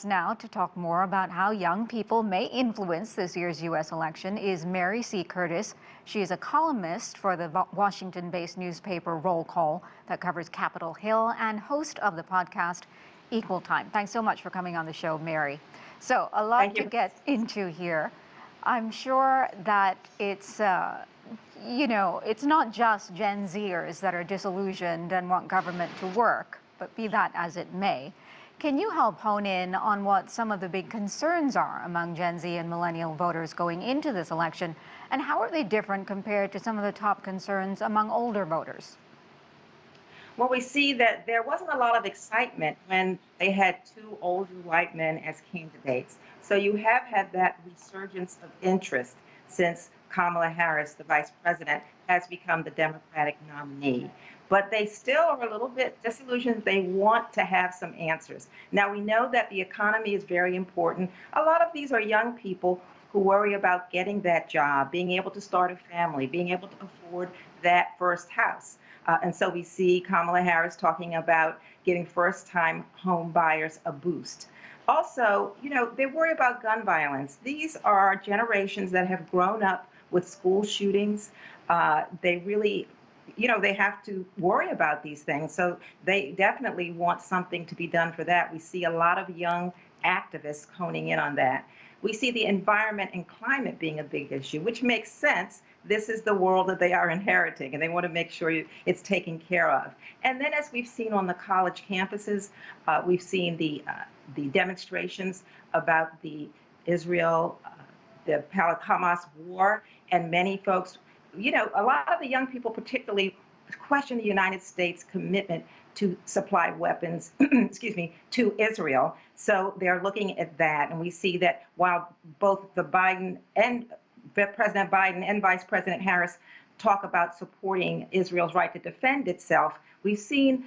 us now to talk more about how young people may influence this year's U.S. election is Mary C. Curtis. She is a columnist for the Washington-based newspaper Roll Call that covers Capitol Hill and host of the podcast Equal Time. Thanks so much for coming on the show, Mary. So a lot to get into here. I'm sure that it's not just Gen Zers that are disillusioned and want government to work, but be that as it may. Can you help hone in on what some of the big concerns are among Gen Z and millennial voters going into this election, and how are they different compared to some of the top concerns among older voters? Well, we see that there wasn't a lot of excitement when they had two older white men as candidates. So you have had that resurgence of interest since Kamala Harris, the vice president, has become the Democratic nominee. But they still are a little bit disillusioned. They want to have some answers. Now, we know that the economy is very important. A lot of these are young people who worry about getting that job, being able to start a family, being able to afford that first house. And so we see Kamala Harris talking about giving first-time home buyers a boost. Also, they worry about gun violence. These are generations that have grown up with school shootings. They really, they have to worry about these things. So they definitely want something to be done for that. We see a lot of young activists honing in on that. We see the environment and climate being a big issue, which makes sense. This is the world that they are inheriting, and they want to make sure it's taken care of. And then, as we've seen on the college campuses, we've seen the demonstrations about the Israel, the Hamas war, and many folks, a lot of the young people particularly question the United States' commitment to supply weapons, to Israel. So they're looking at that, and we see that while both President Biden and Vice President Harris talk about supporting Israel's right to defend itself, we've seen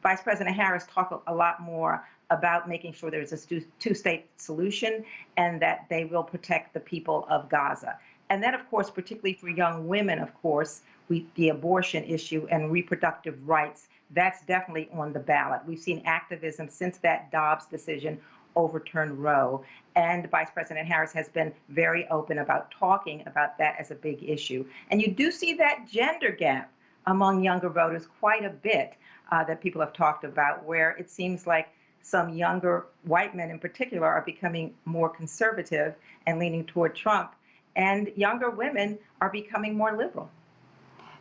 Vice President Harris talk a lot more about making sure there's a two-state solution and that they will protect the people of Gaza. And then, of course, particularly for young women, of course, the abortion issue and reproductive rights, that's definitely on the ballot. We've seen activism since that Dobbs decision overturned Roe. And Vice President Harris has been very open about talking about that as a big issue. And you do see that gender gap among younger voters quite a bit that people have talked about, where it seems like some younger white men in particular are becoming more conservative and leaning toward Trump, and younger women are becoming more liberal.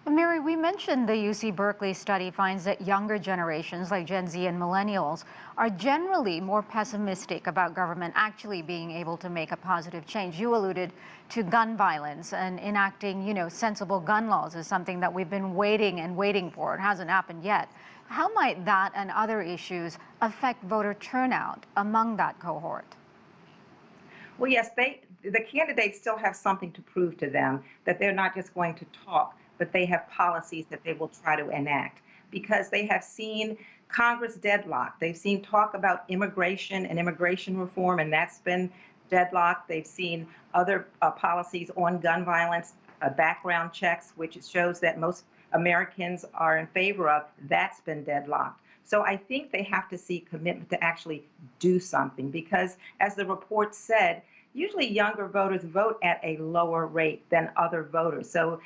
Mary, we mentioned the UC Berkeley study finds that younger generations like Gen Z and millennials are generally more pessimistic about government actually being able to make a positive change. You alluded to gun violence, and enacting, sensible gun laws is something that we've been waiting and waiting for. It hasn't happened yet. How might that and other issues affect voter turnout among that cohort? Well, yes, the candidates still have something to prove to them, that they're not just going to talk, but they have policies that they will try to enact, because they have seen Congress deadlocked. They've seen talk about immigration and immigration reform, and that's been deadlocked. They've seen other policies on gun violence, background checks, which shows that most Americans are in favor of. That's been deadlocked. So I think they have to see commitment to actually do something, because as the report said, usually younger voters vote at a lower rate than other voters. So,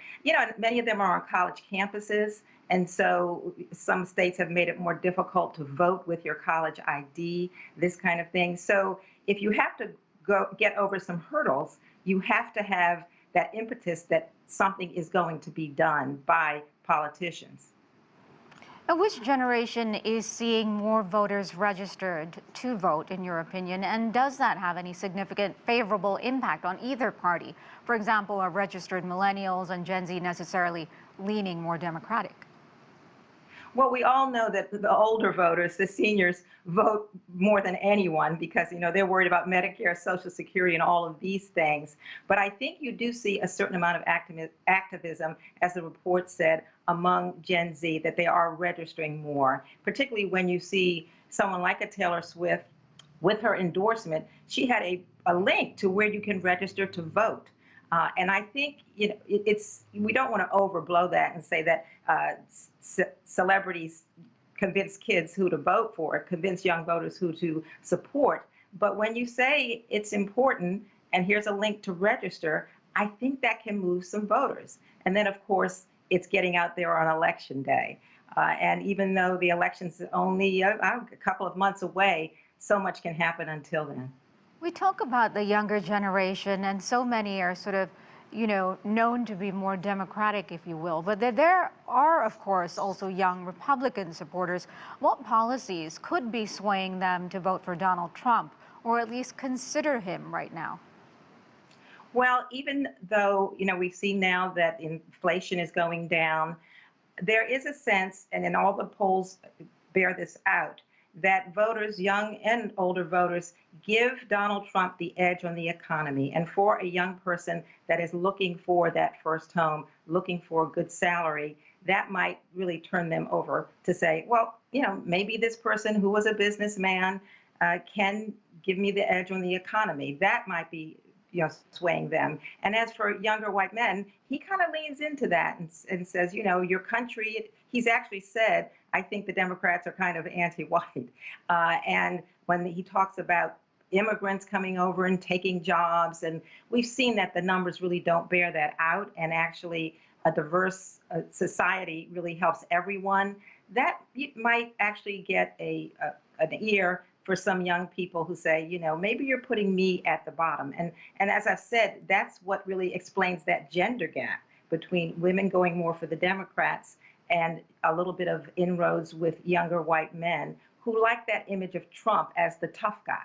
many of them are on college campuses. And so some states have made it more difficult to vote with your college ID, this kind of thing. So if you have to get over some hurdles, you have to have that impetus that something is going to be done by politicians. And which generation is seeing more voters registered to vote, in your opinion? And does that have any significant favorable impact on either party? For example, are registered millennials and Gen Z necessarily leaning more Democratic? Well, we all know that the older voters, the seniors, vote more than anyone because, they're worried about Medicare, Social Security, and all of these things. But I think you do see a certain amount of activism, as the report said, among Gen Z, that they are registering more, particularly when you see someone like a Taylor Swift with her endorsement. She had a link to where you can register to vote. And I think we don't want to overblow that and say that celebrities convince kids who to vote for, convince young voters who to support. But when you say it's important, and here's a link to register, I think that can move some voters. And then, of course, it's getting out there on election day. And even though the election's only a couple of months away, so much can happen until then. We talk about the younger generation, and so many are sort of, known to be more democratic, if you will. But there are, of course, also young Republican supporters. What policies could be swaying them to vote for Donald Trump, or at least consider him right now? Well, even though, we've seen now that inflation is going down, there is a sense, and in all the polls bear this out, that voters, young and older voters, give Donald Trump the edge on the economy. And for a young person that is looking for that first home, looking for a good salary, that might really turn them over to say, well, maybe this person who was a businessman can give me the edge on the economy. That might be swaying them. And as for younger white men, he kind of leans into that and says, your country, he's actually said, I think the Democrats are kind of anti-white. And when he talks about immigrants coming over and taking jobs, and we've seen that the numbers really don't bear that out, and actually a diverse society really helps everyone, that might actually get an ear for some young people who say, maybe you're putting me at the bottom. And as I said, that's what really explains that gender gap between women going more for the Democrats and a little bit of inroads with younger white men who like that image of Trump as the tough guy.